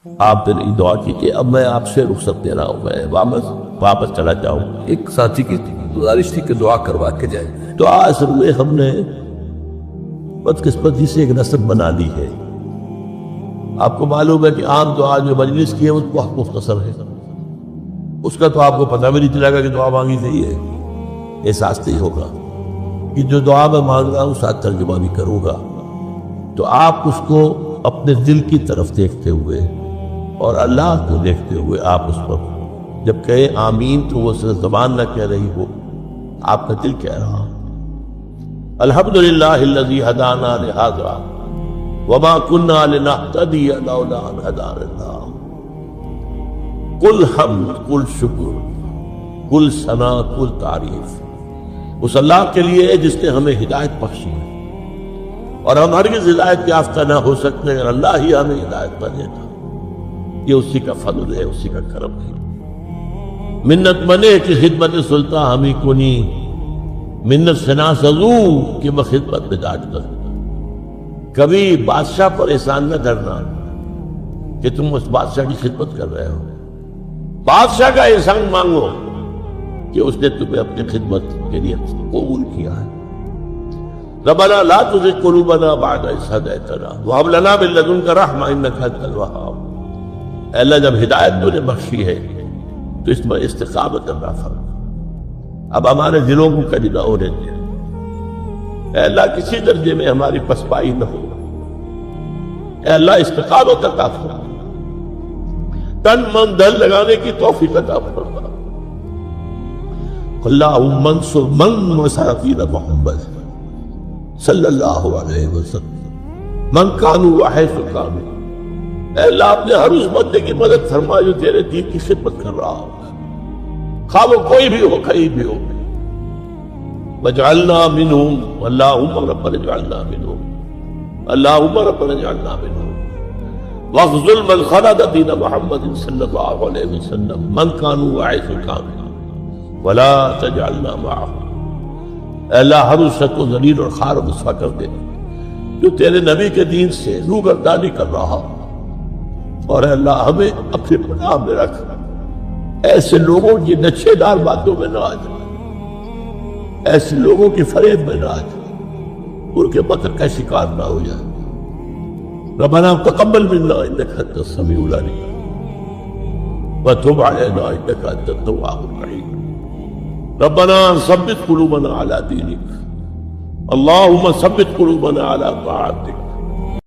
آپ نے دعا کی کہ اب میں آپ سے رخصت لے رہا ہوں، میں واپس چلا جاؤں. ایک ساتھی کی گزارش تھی کہ دعا کروا کے جائیں. تو اصل میں ہم نے بدقسمتی سے ایک رسم بنا لی ہے. آپ کو معلوم ہے کہ عام دعا جو مجلس کی ہے وہ بہت مختصر ہے، اس کا تو آپ کو پتہ بھی نہیں چلے گا کہ دعا مانگی گئی ہے، احساس نہیں ہوگا کہ جو دعا میں مانگ رہا ہوں ساتھ ترجمہ بھی کروں گا. تو آپ اس کو اپنے دل کی طرف دیکھتے ہوئے اور اللہ کو دیکھتے ہوئے آپ اس پر جب کہے آمین تو وہ صرف زبان نہ کہہ رہی ہو، آپ کا دل کہہ رہا. الحمدللہ الذی ہدانا لہذا وما كنا لنهتدی لولا ان ہدانا اللہ. کل حمد، کل شکر، کل ثنا، کل تعریف اس اللہ کے لیے ہے جس نے ہمیں ہدایت بخشی ہے، اور ہم ہرگز ہدایت یافتہ نہ ہو سکتے اگر اللہ ہی ہمیں ہدایت نہ دیتا. یہ اسی کا فضل ہے، اسی کا کرم ہے. منت منے کی خدمت سلطان ہمیں کنی، منت سنا سزو کہ میں خدمت میں جاج کروں. کبھی بادشاہ پر احسان نہ کرنا کہ تم اس بادشاہ کی خدمت کر رہے ہو. بادشاہ کا احسان مانگو کہ اس نے تمہیں اپنی خدمت کے لیے قبول کیا ہے. ربنا لا تزغ قلوبنا بعد إذ هديتنا وهب لنا من لدنك رحمة إنك أنت الوهاب. اے اللہ جب ہدایت تو نے بخشی ہے تو اس میں استقامت عطا فرما. اب ہمارے دلوں کو کبھی نہ ہونے دے. اے اللہ کسی درجے میں ہماری پسپائی نہ ہو. اے اللہ استقامت عطا فرما، تن من دل لگانے کی توفیق عطا فرما. اللہم انصر من مساکین محمد صلی اللہ علیہ وسلم من کانوا حیث کانوا. اے اللہ اپنے ہر اس بندے کی مدد فرما جو تیرے دین کی خدمت کر رہا ہو، خواہ وہ کوئی بھی ہو کہیں بھی ہو. وجعلنا منہم اللہم ربنا اجعلنا منہم اللہم ربنا اجعلنا منہم واخذل من خلد دین محمد صلی اللہ علیہ وسلم من کانوا حیث کانوا ولا تجعلنا معهم. اے اللہ ہر اس شخص کو ذلیل اور خوار و رسوا کر دے جو تیرے نبی کے دین سے روگردانی کر رہا. اور اے اللہ ہمیں اپنے پناہ میں رکھ، ایسے لوگوں کی نشے دار باتوں میں نہ آ جائے، ایسے لوگوں کی فریب میں نہ آ جائے، ان کے مکر کا شکار نہ ہو جائے. ربنا تقبل منا انک انت السمیع العلیم وتب علینا انک انت التواب الرحیم. ربنا ثبت قلوبنا على دینک اللہم ثبت قلوبنا على طاعتک